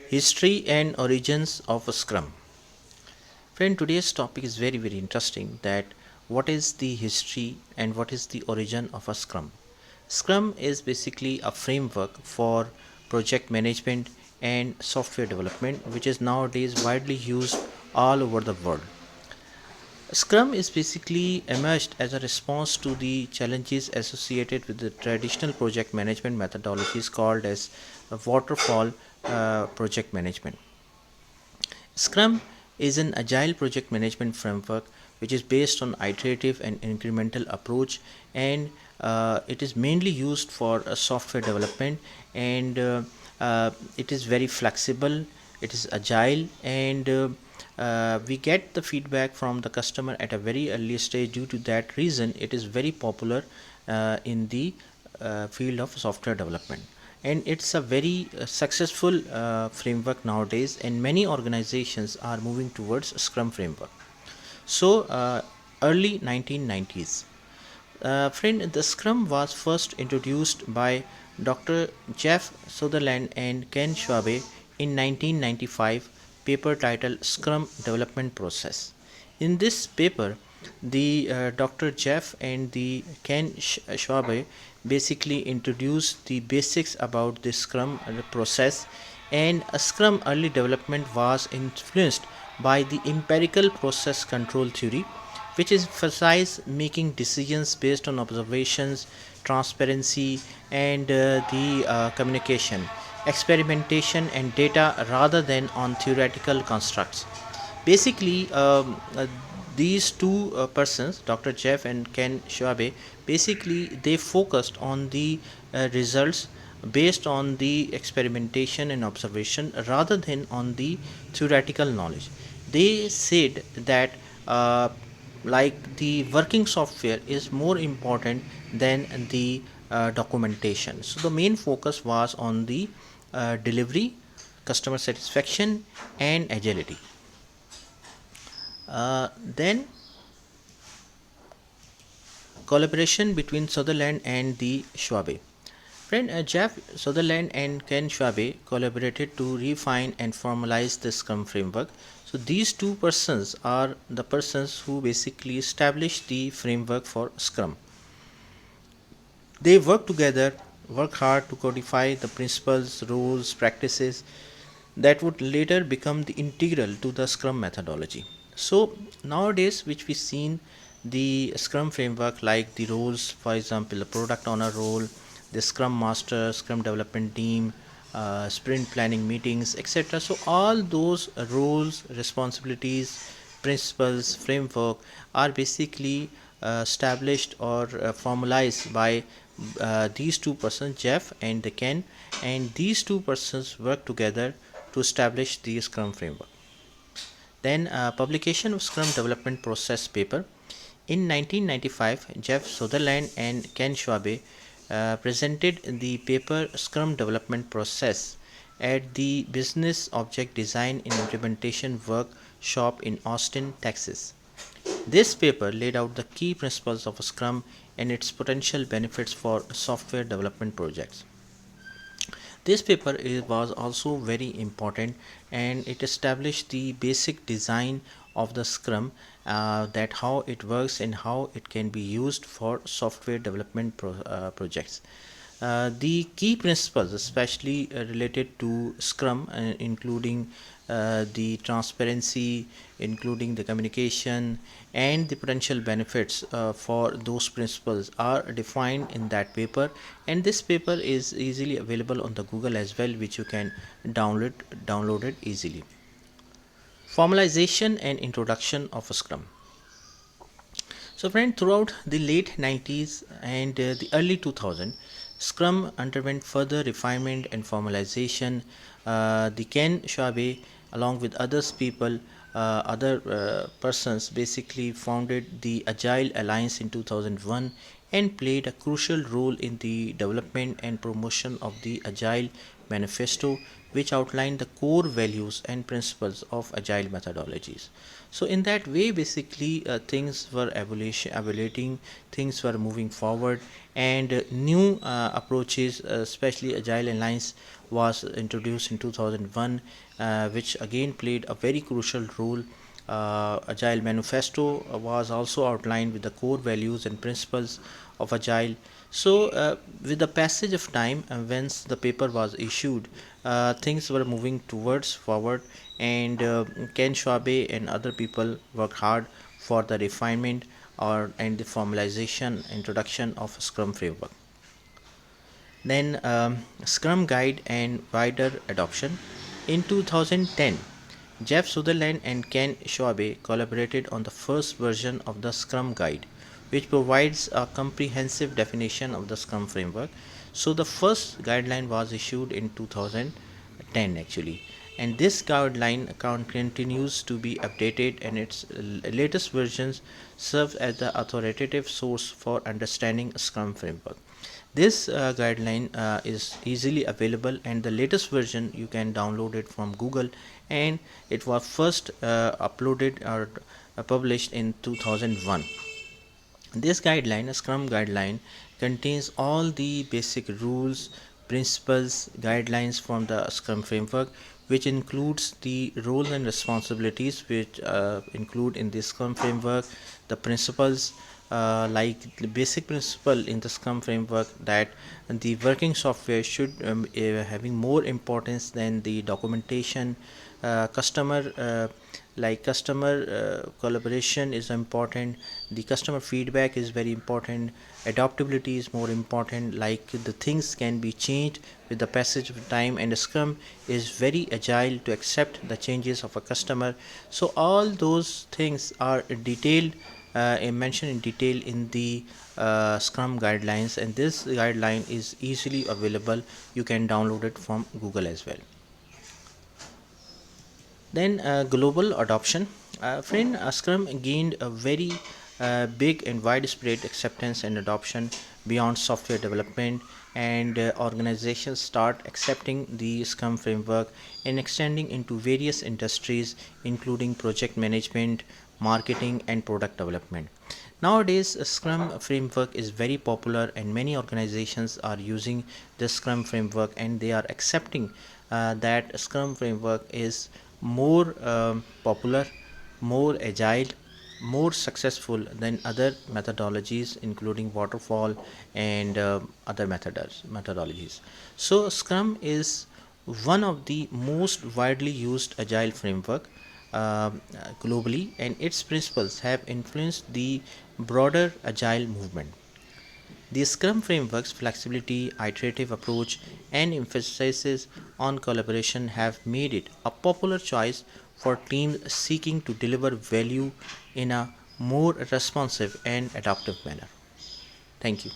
History and origins of a Scrum. Friend, today's topic is very interesting that what is the history and what is the origin of a Scrum. Scrum is basically a framework for project management and software development which is nowadays widely used all over the world. Scrum is basically emerged as a response to the challenges associated with the traditional project management methodologies called as waterfall project management. Scrum is an agile project management framework which is based on iterative and incremental approach, and it is mainly used for software development, and it is very flexible, it is agile, and we get the feedback from the customer at a very early stage. Due to that reason, it is very popular in the field of software development, and it's a very successful framework nowadays, and many organizations are moving towards Scrum framework. So early 1990s, friend, the Scrum was first introduced by Dr. Jeff Sutherland and Ken Schwabe in 1995, paper titled Scrum Development Process. In this paper, the Dr. Jeff and the Ken Schwabe basically introduced the basics about the Scrum process, and a Scrum early development was influenced by the empirical process control theory, which emphasize making decisions based on observations, transparency, and the communication, experimentation, and data rather than on theoretical constructs. Basically, these two persons, Dr. Jeff and Ken Schwabe, basically they focused on the results based on the experimentation and observation rather than on the theoretical knowledge. They said that like the working software is more important than the documentation. So the main focus was on the delivery, customer satisfaction, and agility. Then collaboration between Sutherland and the Schwabe. Friend, Jeff Sutherland and Ken Schwabe collaborated to refine and formalize the Scrum framework. So these two persons are the persons who basically established the framework for Scrum. They work hard to codify the principles, rules, practices that would later become the integral to the Scrum methodology. So nowadays, which we seen the Scrum framework like the roles, for example, the product owner role, the Scrum master, Scrum development team, sprint planning meetings, etc. So all those roles, responsibilities, principles, framework are basically established or formalized by these two persons, Jeff and the Ken, and these two persons work together to establish the Scrum framework. Then publication of Scrum development process paper. In 1995, Jeff Sutherland and Ken Schwabe presented the paper Scrum development process at the Business Object Design and Implementation Workshop in Austin, Texas. This paper laid out the key principles of Scrum and its potential benefits for software development projects. This paper was also very important, and it established the basic design of the Scrum, that how it works and how it can be used for software development projects. The key principles, especially related to Scrum, including the transparency, including the communication, and the potential benefits for those principles, are defined in that paper. And this paper is easily available on the Google as well, which you can download it easily. Formalization and introduction of a Scrum. So, friend, throughout the late 90s and the early 2000s, Scrum underwent further refinement and formalization. The Ken Schwabe, along with other persons, basically founded the Agile Alliance in 2001 and played a crucial role in the development and promotion of the Agile Manifesto, which outlined the core values and principles of agile methodologies. So in that way, basically, things were evaluating, things were moving forward, and new approaches, especially agile alliance, was introduced in 2001, which again played a very crucial role. Agile Manifesto was also outlined with the core values and principles of Agile. So, with the passage of time, once the paper was issued, things were moving towards forward, and Ken Schwabe and other people worked hard for the refinement or and the formalization introduction of Scrum framework. Then Scrum Guide and wider adoption. In 2010, Jeff Sutherland and Ken Schwabe collaborated on the first version of the Scrum Guide, which provides a comprehensive definition of the Scrum framework. So the first guideline was issued in 2010 actually, and this guideline account continues to be updated, and its latest versions serve as the authoritative source for understanding Scrum framework. This guideline is easily available, and the latest version you can download it from Google, and it was first uploaded or published in 2001. This guideline, a Scrum guideline, contains all the basic rules, principles, guidelines from the Scrum framework, which includes the roles and responsibilities which include in the Scrum framework, the principles, like the basic principle in the Scrum framework that the working software should having more importance than the documentation. Customer customer collaboration is important, the customer feedback is very important, adaptability is more important, like the things can be changed with the passage of time, and Scrum is very agile to accept the changes of a customer. So all those things are detailed mentioned in detail in the Scrum guidelines, and this guideline is easily available. You can download it from Google as well. Then global adoption. Friend, Scrum gained a very big and widespread acceptance and adoption beyond software development, and organizations start accepting the Scrum framework and extending into various industries, including project management, marketing, and product development. Nowadays, a Scrum framework is very popular, and many organizations are using the Scrum framework, and they are accepting that Scrum framework is more popular, more agile, more successful than other methodologies, including waterfall and other methodologies. So, Scrum is one of the most widely used agile framework globally, and its principles have influenced the broader agile movement. The Scrum framework's flexibility, iterative approach, and emphasis on collaboration have made it a popular choice for teams seeking to deliver value in a more responsive and adaptive manner. Thank you.